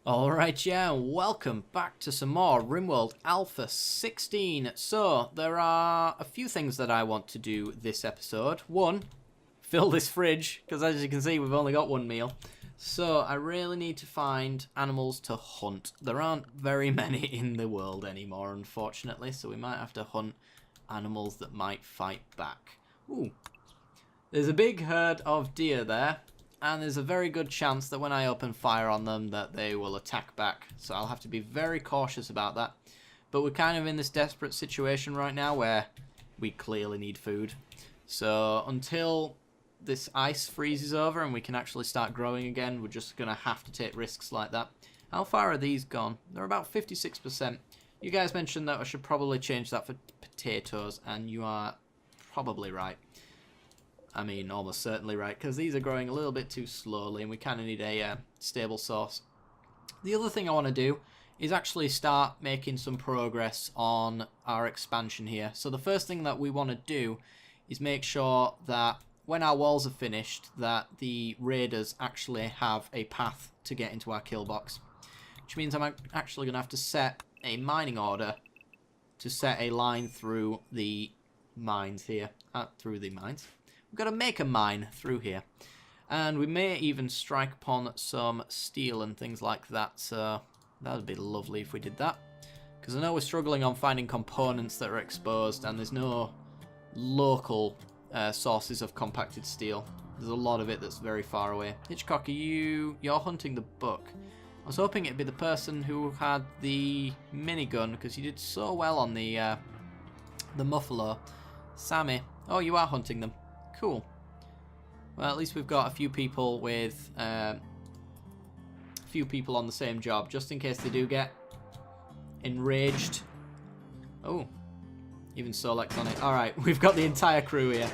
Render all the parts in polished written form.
Alright, yeah, welcome back to some more RimWorld Alpha 16. So, there are a few things that I want to do this episode. One, fill this fridge, because as you can see, we've only got one meal. So, I really need to find animals to hunt. There aren't very many in the world anymore, unfortunately, so we might have to hunt animals that might fight back. Ooh, there's a big herd of deer there. And there's a very good chance that when I open fire on them that they will attack back. So I'll have to be very cautious about that. But we're kind of in this desperate situation right now where we clearly need food. So until this ice freezes over and we can actually start growing again, we're just going to have to take risks like that. How far are these gone? They're about 56%. You guys mentioned that I should probably change that for potatoes, and you are probably right. I mean, almost certainly right, because these are growing a little bit too slowly and we kind of need a stable source. The other thing I want to do is actually start making some progress on our expansion here. So the first thing that we want to do is make sure that when our walls are finished, that the raiders actually have a path to get into our kill box. Which means I'm actually going to have to set a mining order to set a line through the mines here. Through the mines. We've got to make a mine through here. And we may even strike upon some steel and things like that. So that would be lovely if we did that. Because I know we're struggling on finding components that are exposed. And there's no local sources of compacted steel. There's a lot of it that's very far away. Hitchcock, you're hunting the buck. I was hoping it'd be the person who had the minigun. Because you did so well on the Muffalo. Sammy. Oh, you are hunting them. Cool. Well, at least we've got a few people with on the same job, just in case they do get enraged. Oh, even Solek's on it. All right, we've got the entire crew here.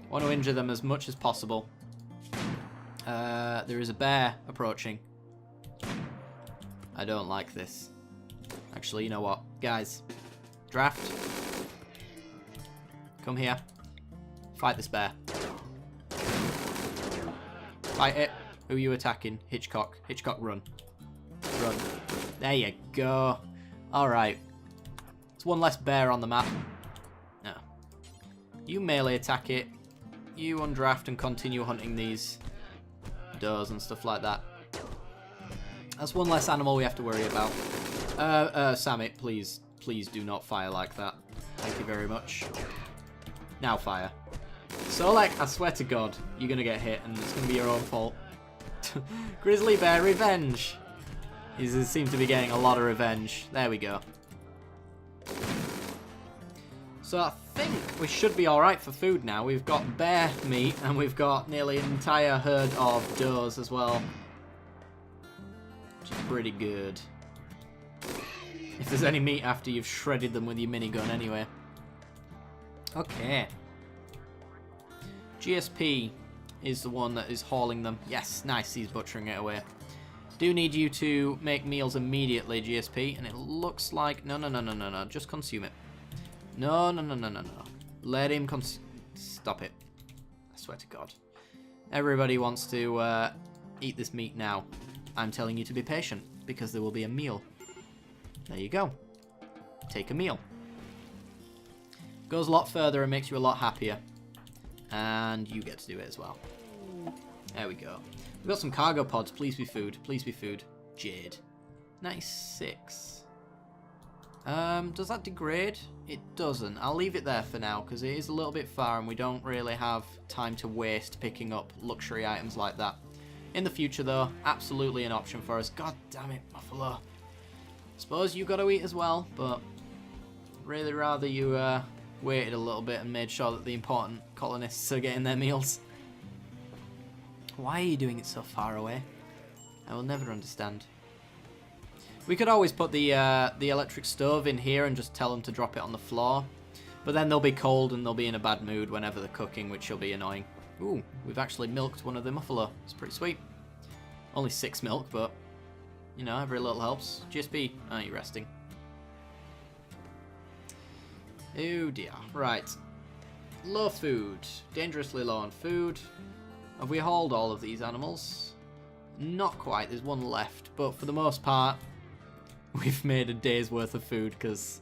Want to injure them as much as possible. There is a bear approaching. I don't like this. Actually, you know what, guys? Draft. Come here. Fight this bear. Fight it. Who are you attacking? Hitchcock. Hitchcock, run. Run. There you go. Alright. It's one less bear on the map. No. You melee attack it. You undraft and continue hunting these does and stuff like that. That's one less animal we have to worry about. Samit, please. Please do not fire like that. Thank you very much. Now fire. Solek, I swear to God, you're going to get hit and it's going to be your own fault. Grizzly Bear revenge. He seems to be getting a lot of revenge. There we go. So I think we should be alright for food now. We've got bear meat and we've got nearly an entire herd of does as well. Which is pretty good. If there's any meat after you've shredded them with your minigun anyway. Okay. GSP is the one that is hauling them. Yes, nice, he's butchering it away. Do need you to make meals immediately, GSP, and it looks like... No, just consume it. No. Let him stop it. I swear to God. Everybody wants to eat this meat now. I'm telling you to be patient, because there will be a meal. There you go. Take a meal. Goes a lot further and makes you a lot happier. And you get to do it as well. There we go. We've got some cargo pods. Please be food. Please be food. Jade. Nice. 6. Does that degrade? It doesn't. I'll leave it there for now because it is a little bit far and we don't really have time to waste picking up luxury items like that. In the future though, absolutely an option for us. God damn it, Buffalo. Suppose you got to eat as well, but really rather you waited a little bit and made sure that the important colonists are getting their meals. Why are you doing it so far away? I will never understand. We could always put the electric stove in here and just tell them to drop it on the floor. But then they'll be cold and they'll be in a bad mood whenever they're cooking, which will be annoying. Ooh, we've actually milked one of the Muffalo. It's pretty sweet. Only 6 milk, but, you know, every little helps. GSP, oh, you're resting. Oh dear. Right. Low food. Dangerously low on food. Have we hauled all of these animals? Not quite, there's one left, but for the most part, we've made a day's worth of food, because,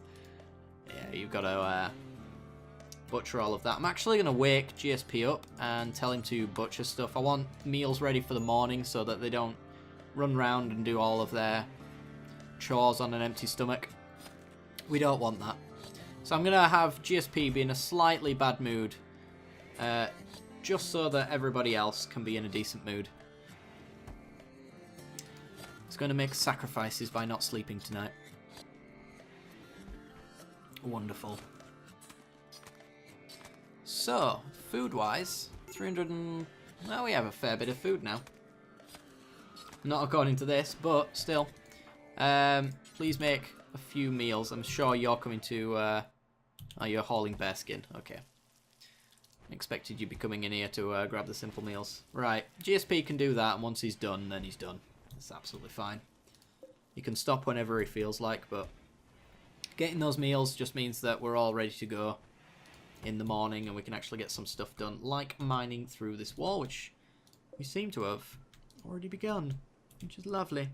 yeah, you've got to butcher all of that. I'm actually going to wake GSP up and tell him to butcher stuff. I want meals ready for the morning so that they don't run around and do all of their chores on an empty stomach. We don't want that. So I'm going to have GSP be in a slightly bad mood, just so that everybody else can be in a decent mood. He's going to make sacrifices by not sleeping tonight. Wonderful. So, food-wise, 300 and... Well, we have a fair bit of food now. Not according to this, but still. Please make a few meals. I'm sure you're coming to... Oh, you're hauling bearskin. Okay. Expected you'd be coming in here to grab the simple meals. Right, GSP can do that, and once he's done, then he's done. That's absolutely fine. He can stop whenever he feels like, but getting those meals just means that we're all ready to go in the morning, and we can actually get some stuff done, like mining through this wall, which we seem to have already begun, which is lovely.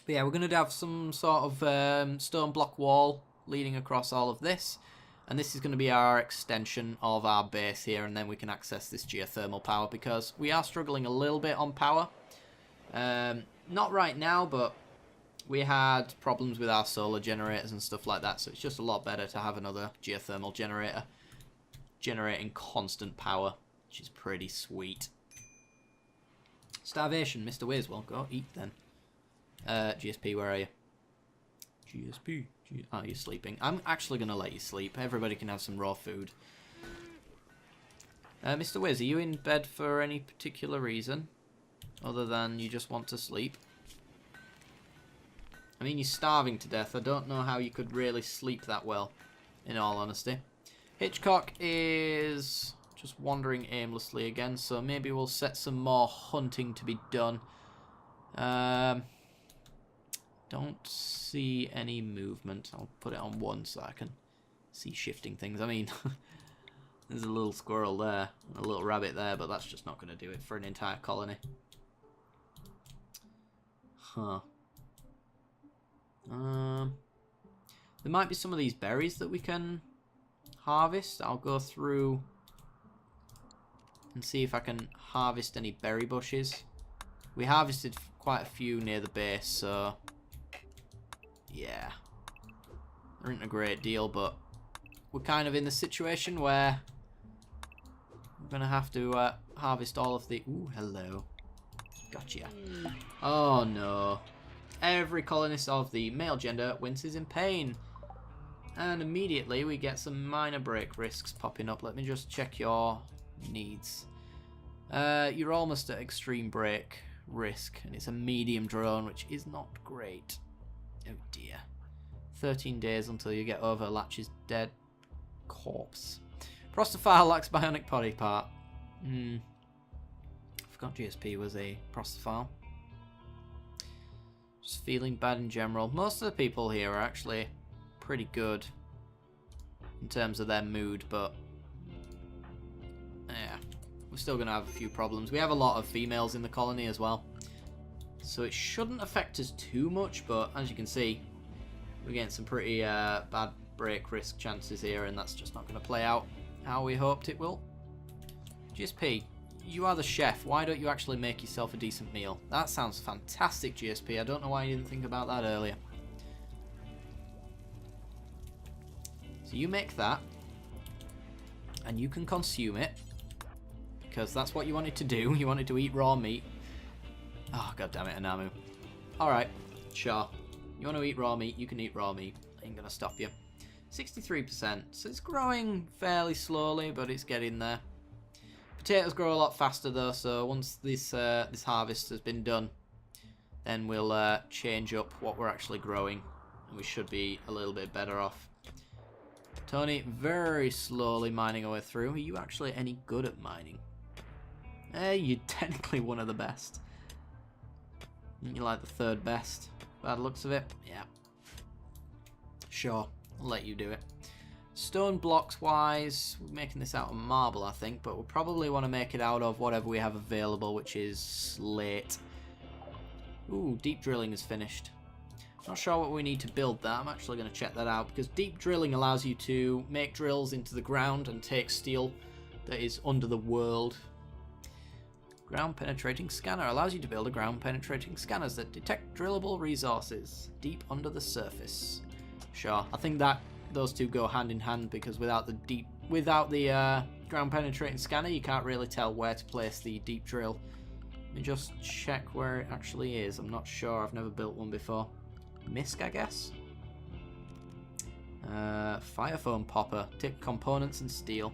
But yeah, we're going to have some sort of stone block wall leading across all of this, and this is going to be our extension of our base here, and then we can access this geothermal power, because we are struggling a little bit on power. Not right now, but we had problems with our solar generators and stuff like that, so it's just a lot better to have another geothermal generator generating constant power, which is pretty sweet. Starvation, Mr. Wiz. Well, go eat then. GSP, where are you? GSP. Oh, you're sleeping. I'm actually going to let you sleep. Everybody can have some raw food. Mr. Wiz, are you in bed for any particular reason? Other than you just want to sleep? I mean, you're starving to death. I don't know how you could really sleep that well, in all honesty. Hitchcock is just wandering aimlessly again, so maybe we'll set some more hunting to be done. Don't see any movement. I'll put it on 1 so I can see shifting things. I mean, there's a little squirrel there, and a little rabbit there, but that's just not going to do it for an entire colony. Huh. There might be some of these berries that we can harvest. I'll go through and see if I can harvest any berry bushes. We harvested quite a few near the base, so yeah, there isn't a great deal, but we're kind of in the situation where we're gonna have to harvest all of the... Ooh, hello. Gotcha. Oh no. Every colonist of the male gender winces in pain. And immediately we get some minor break risks popping up. Let me just check your needs. You're almost at extreme break risk, and it's a medium drone, which is not great. Oh dear. 13 days until you get over Latch's dead corpse. Prostophile lacks bionic body part. I forgot GSP was a Prostophile. Just feeling bad in general. Most of the people here are actually pretty good in terms of their mood, but yeah, we're still going to have a few problems. We have a lot of females in the colony as well, so it shouldn't affect us too much, but as you can see, we're getting some pretty bad break risk chances here, and that's just not going to play out how we hoped it will. GSP, you are the chef. Why don't you actually make yourself a decent meal? That sounds fantastic, GSP. I don't know why you didn't think about that earlier. So you make that, and you can consume it, because that's what you wanted to do. You wanted to eat raw meat. Oh, god damn it, Anamu. Alright, sure. You want to eat raw meat, you can eat raw meat. I ain't gonna stop you. 63%, so it's growing fairly slowly, but it's getting there. Potatoes grow a lot faster though, so once this this harvest has been done, then we'll change up what we're actually growing, and we should be a little bit better off. Tony, very slowly mining our way through. Are you actually any good at mining? You're technically one of the best. You're like the 3rd best, by the looks of it. Yeah. Sure, I'll let you do it. Stone blocks wise, we're making this out of marble, I think, but we'll probably want to make it out of whatever we have available, which is slate. Ooh, deep drilling is finished. Not sure what we need to build that. I'm actually going to check that out, because deep drilling allows you to make drills into the ground and take steel that is under the world. Ground penetrating scanner allows you to build a ground penetrating scanners that detect drillable resources deep under the surface. Sure, I think that those two go hand in hand, because without the ground penetrating scanner, you can't really tell where to place the deep drill. Let me just check where it actually is. I'm not sure. I've never built one before. Misk, I guess. Fire foam popper. Tip components and steel.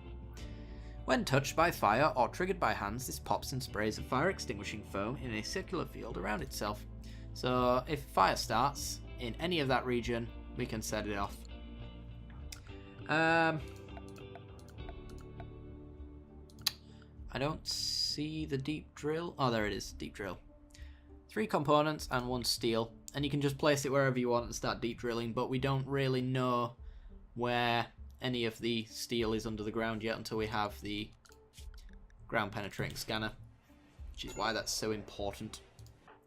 When touched by fire or triggered by hands, this pops and sprays a fire extinguishing foam in a circular field around itself. So if fire starts in any of that region, we can set it off. I don't see the deep drill. Oh, there it is. Deep drill. 3 components and 1 steel. And you can just place it wherever you want and start deep drilling, but we don't really know where any of the steel is under the ground yet until we have the ground penetrating scanner, which is why that's so important.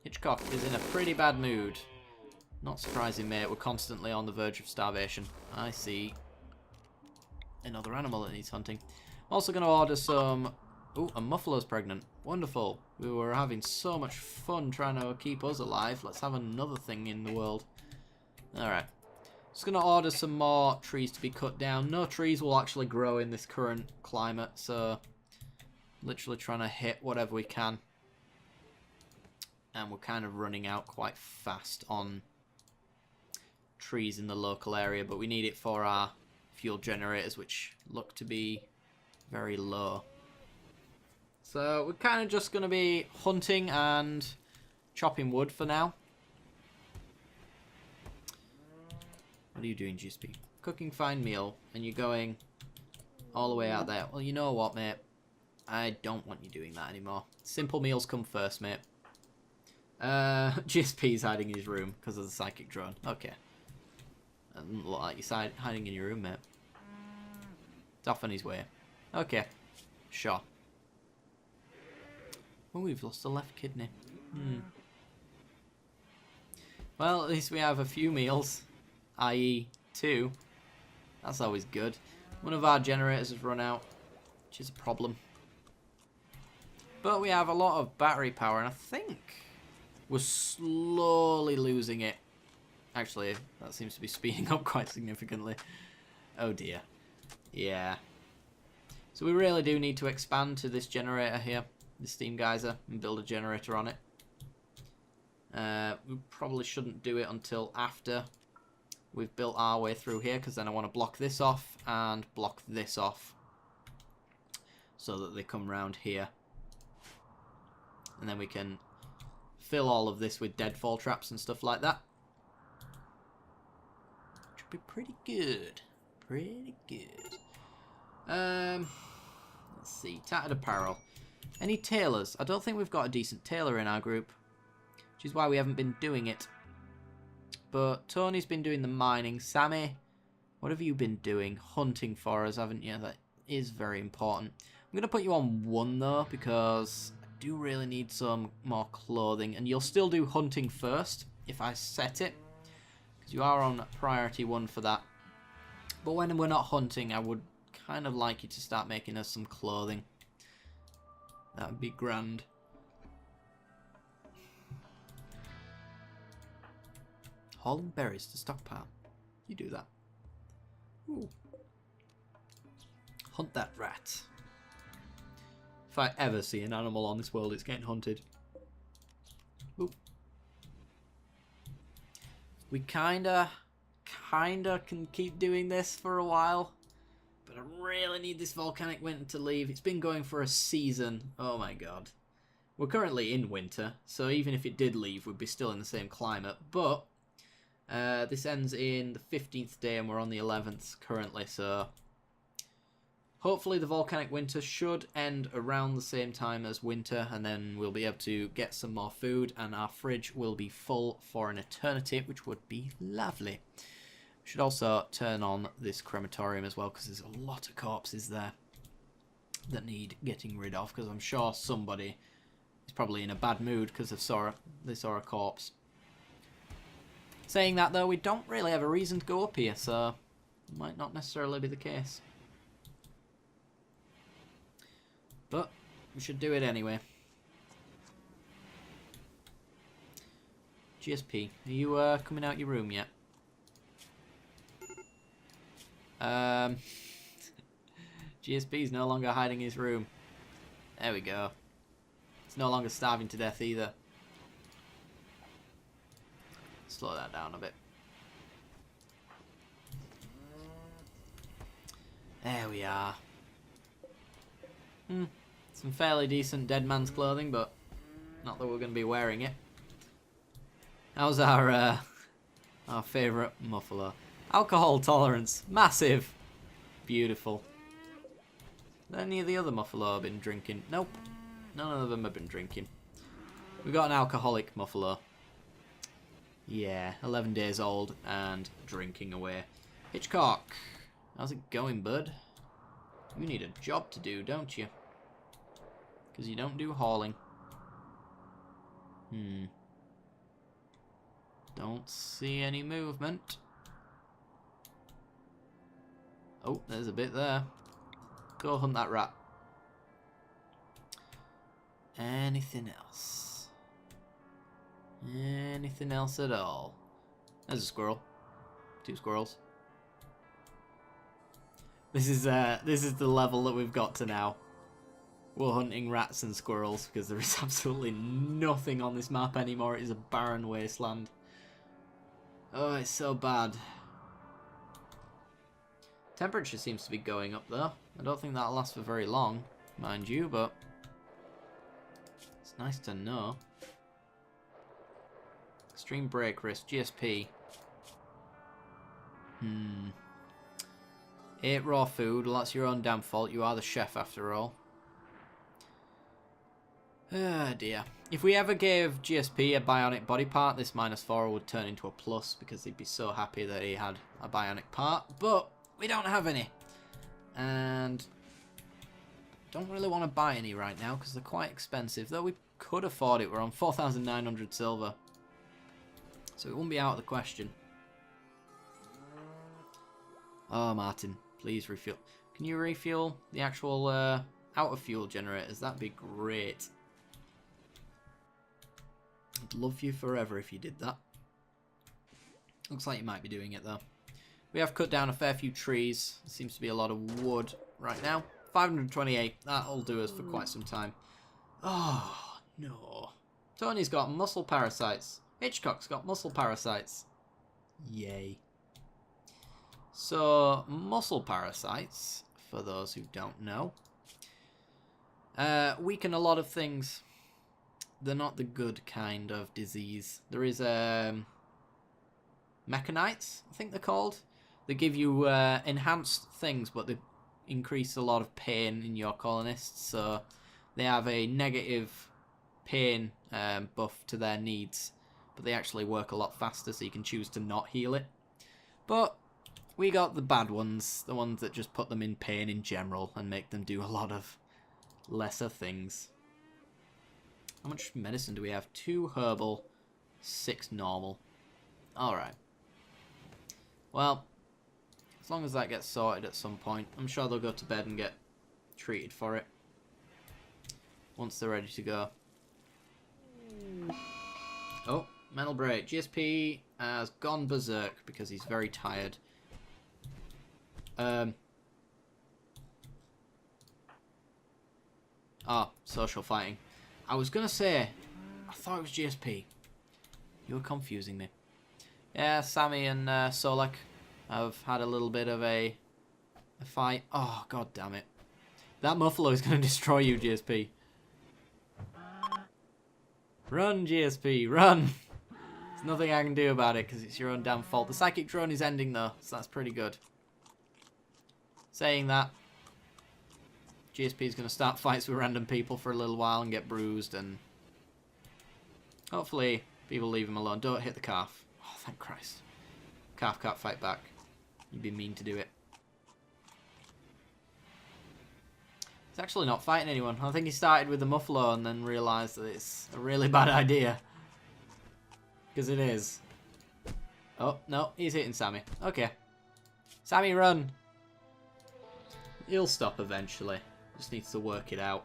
Hitchcock is in a pretty bad mood. Not surprising, mate. We're constantly on the verge of starvation. I see another animal that needs hunting. I'm also going to order some... Ooh, a muffler's pregnant. Wonderful. We were having so much fun trying to keep us alive. Let's have another thing in the world. Alright. Just going to order some more trees to be cut down. No trees will actually grow in this current climate, so literally trying to hit whatever we can. And we're kind of running out quite fast on trees in the local area, but we need it for our fuel generators, which look to be very low. So we're kind of just going to be hunting and chopping wood for now. What are you doing, GSP? Cooking fine meal, and you're going all the way out there. Well, you know what, mate? I don't want you doing that anymore. Simple meals come first, mate. GSP's hiding in his room because of the psychic drone. Okay. Doesn't look like you're hiding in your room, mate. It's off on his way. Okay. Sure. Oh, we've lost a left kidney. Well, at least we have a few meals. I.e. 2. That's always good. One of our generators has run out, which is a problem. But we have a lot of battery power, and I think we're slowly losing it. Actually, that seems to be speeding up quite significantly. Oh dear. Yeah. So we really do need to expand to this generator here, this steam geyser, and build a generator on it. We probably shouldn't do it until after we've built our way through here, because then I want to block this off and block this off so that they come round here. And then we can fill all of this with deadfall traps and stuff like that. Which would be pretty good. Pretty good. Let's see. Tattered apparel. Any tailors? I don't think we've got a decent tailor in our group, which is why we haven't been doing it. But Tony's been doing the mining. Sammy, what have you been doing? Hunting for us, haven't you? That is very important. I'm going to put you on 1 though, because I do really need some more clothing. And you'll still do hunting first if I set it, because you are on priority 1 for that. But when we're not hunting, I would kind of like you to start making us some clothing. That would be grand. Hauling berries to stockpile. You do that. Ooh. Hunt that rat. If I ever see an animal on this world, it's getting hunted. Ooh. We kinda can keep doing this for a while, but I really need this volcanic winter to leave. It's been going for a season. Oh my god. We're currently in winter, so even if it did leave, we'd be still in the same climate, but this ends in the 15th day and we're on the 11th currently, so hopefully the volcanic winter should end around the same time as winter, and then we'll be able to get some more food and our fridge will be full for an eternity, which would be lovely. Should also turn on this crematorium as well, because there's a lot of corpses there that need getting rid of, because I'm sure somebody is probably in a bad mood because they saw a corpse. Saying that, though, we don't really have a reason to go up here, so it might not necessarily be the case. But we should do it anyway. GSP, are you coming out your room yet? GSP's no longer hiding his room. There we go. It's no longer starving to death either. Slow that down a bit. There we are. Some fairly decent dead man's clothing, but not that we're going to be wearing it. How's our favourite muffler? Alcohol tolerance. Massive. Beautiful. Have any of the other muffalo been drinking? Nope. None of them have been drinking. We've got an alcoholic muffalo. Yeah, 11 days old and drinking away. Hitchcock. How's it going, bud? You need a job to do, don't you? Because you don't do hauling. Don't see any movement. Oh, there's a bit there. Go hunt that rat. Anything else? Anything else at all? There's a squirrel. 2 squirrels. This is the level that we've got to now. We're hunting rats and squirrels because there is absolutely nothing on this map anymore. It is a barren wasteland. Oh, it's so bad. Temperature seems to be going up though. I don't think that'll last for very long, mind you, but it's nice to know. Extreme break risk, GSP. 8 raw food, well that's your own damn fault, you are the chef after all. Ah dear. If we ever gave GSP a bionic body part, this -4 would turn into a plus because he'd be so happy that he had a bionic part, but we don't have any. And don't really want to buy any right now because they're quite expensive, though we could afford it. We're on 4,900 silver. So it wouldn't be out of the question. Oh, Martin, please refuel. Can you refuel the actual outer fuel generators? That'd be great. I'd love you forever if you did that. Looks like you might be doing it, though. We have cut down a fair few trees. There seems to be a lot of wood right now. 528. That'll do us for quite some time. Oh, no. Tony's got muscle parasites. Hitchcock's got muscle parasites. Yay. So, muscle parasites, for those who don't know, weaken a lot of things. They're not the good kind of disease. There is mechanites, I think they're called. They give you enhanced things, but they increase a lot of pain in your colonists. So they have a negative pain buff to their needs, but they actually work a lot faster, so you can choose to not heal it. But we got the bad ones, the ones that just put them in pain in general and make them do a lot of lesser things. How much medicine do we have? 2 herbal, 6 normal. Alright. Well, as long as that gets sorted at some point, I'm sure they'll go to bed and get treated for it once they're ready to go. Oh, mental break. GSP has gone berserk because he's very tired. Social fighting. I was gonna say, I thought it was GSP. You were confusing me. Yeah, Sammy and Solek have had a little bit of a fight. Oh, god damn it. That Muffalo is going to destroy you, GSP. Run, GSP, run! There's nothing I can do about it because it's your own damn fault. The psychic drone is ending though, so that's pretty good. Saying that, GSP is going to start fights with random people for a little while and get bruised, and hopefully people leave him alone. Don't hit the calf. Oh, thank Christ. Calf can't fight back. You'd be mean to do it. He's actually not fighting anyone. I think he started with the Muffalo and then realised that it's a really bad idea. Because it is. Oh, no, he's hitting Sammy. Okay. Sammy, run! He'll stop eventually. Just needs to work it out.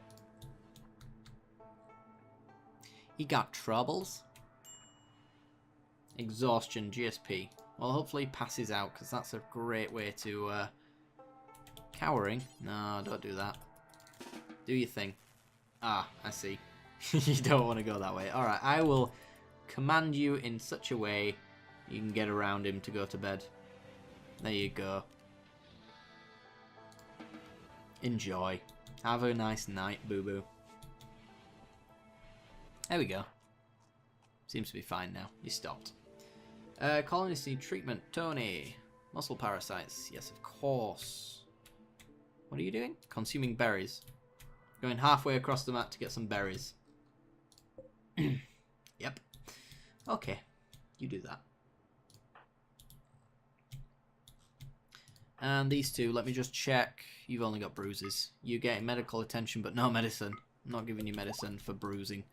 He got troubles. Exhaustion, GSP. Well, hopefully he passes out, because that's a great way to... Cowering? No, don't do that. Do your thing. Ah, I see. You don't want to go that way. Alright, I will command you in such a way you can get around him to go to bed. There you go. Enjoy. Have a nice night, boo-boo. There we go. Seems to be fine now. He stopped. Colonists need treatment. Tony. Muscle parasites. Yes, of course. What are you doing? Consuming berries. Going halfway across the map to get some berries. Yep. Okay. You do that. And these two, let me just check. You've only got bruises. You're getting medical attention, but no medicine. I'm not giving you medicine for bruising.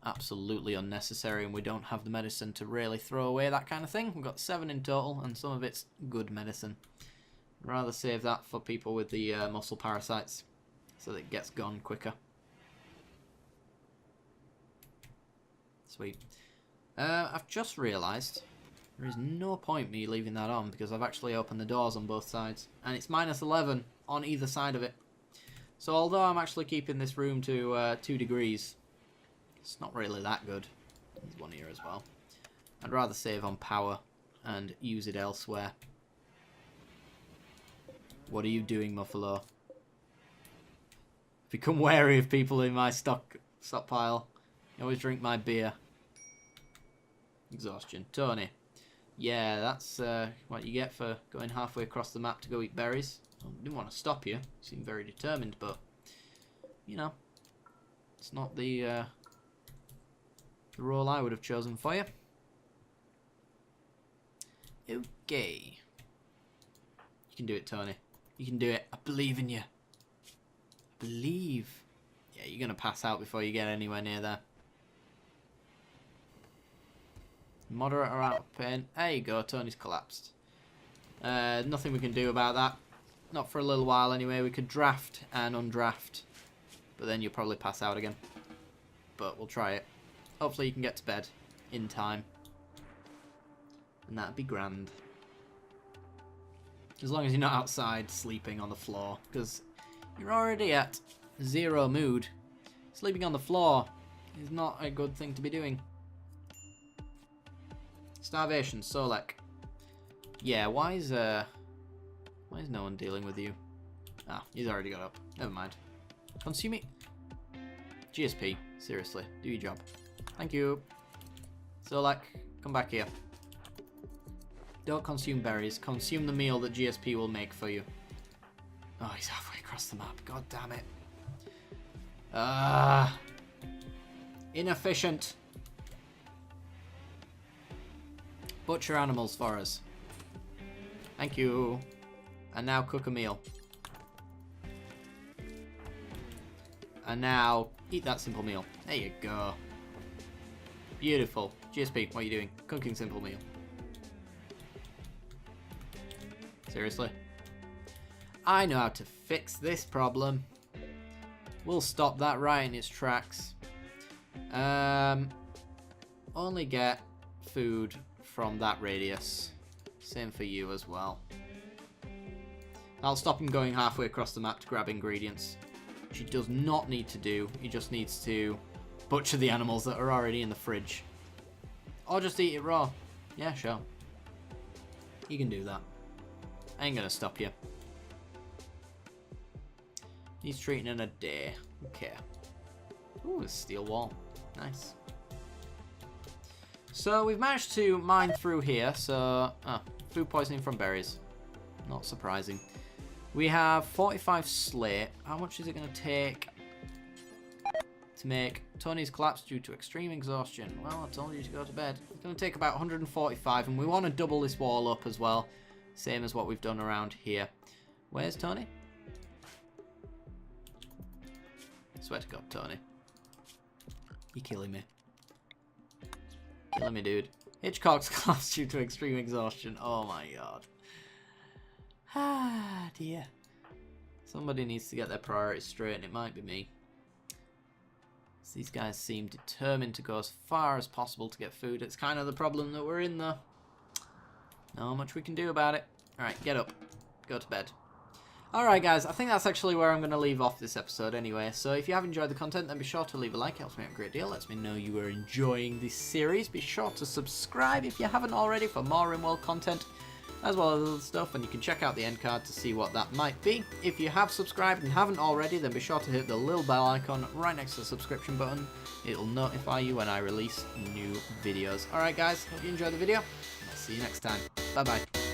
Absolutely unnecessary, and we don't have the medicine to really throw away that kind of thing. We've got 7 in total, and some of it's good medicine. I'd rather save that for people with the muscle parasites, so that it gets gone quicker. Sweet. I've just realised there is no point me leaving that on, because I've actually opened the doors on both sides, and it's -11 on either side of it. So although I'm actually keeping this room to 2 degrees, it's not really that good. There's one here as well. I'd rather save on power and use it elsewhere. What are you doing, Muffalo? Become wary of people in my stockpile. You always drink my beer. Exhaustion. Tony. Yeah, that's what you get for going halfway across the map to go eat berries. I didn't want to stop you. You seem very determined, but, you know, it's not the role I would have chosen for you. Okay. You can do it, Tony. You can do it. I believe in you. I believe. Yeah, you're going to pass out before you get anywhere near there. Moderate or out of pain. There you go, Tony's collapsed. Nothing we can do about that. Not for a little while anyway. We could draft and undraft. But then you'll probably pass out again. But we'll try it. Hopefully you can get to bed in time. And that'd be grand. As long as you're not outside sleeping on the floor. Because you're already at 0 mood. Sleeping on the floor is not a good thing to be doing. Starvation, Solek. Yeah, why is no one dealing with you? Ah, he's already got up. Never mind. Consume it. GSP, seriously, do your job. Thank you. Solek, come back here. Don't consume berries. Consume the meal that GSP will make for you. Oh, he's halfway across the map. God damn it. Inefficient. Butcher animals for us. Thank you. And now cook a meal. And now eat that simple meal. There you go. Beautiful. GSP, what are you doing? Cooking simple meal. Seriously? I know how to fix this problem. We'll stop that right in its tracks. Only get food from that radius. Same for you as well. I'll stop him going halfway across the map to grab ingredients. Which he does not need to do. He just needs to butcher the animals that are already in the fridge. Or just eat it raw. Yeah, sure. You can do that. I ain't gonna stop you. He's treating in a day. Okay. Ooh, a steel wall. Nice. So we've managed to mine through here. So, food poisoning from berries. Not surprising. We have 45 slate. How much is it going to take to make Tony's collapse due to extreme exhaustion? Well, I told you to go to bed. It's going to take about 145, and we want to double this wall up as well. Same as what we've done around here. Where's Tony? Swear to God, Tony. You're killing me. Killing me, dude. Hitchcock's collapsed due to extreme exhaustion. Oh my God. Ah, dear. Somebody needs to get their priorities straight, and it might be me. So these guys seem determined to go as far as possible to get food. It's kind of the problem that we're in, though. Not much we can do about it. Alright, get up. Go to bed. Alright, guys, I think that's actually where I'm going to leave off this episode anyway. So if you have enjoyed the content, then be sure to leave a like. It helps me out a great deal. Lets me know you are enjoying this series. Be sure to subscribe if you haven't already for more RimWorld content, as well as other stuff, and you can check out the end card to see what that might be. If you have subscribed and haven't already, then be sure to hit the little bell icon right next to the subscription button. It'll notify you when I release new videos. Alright guys, hope you enjoyed the video. I'll see you next time. Bye bye.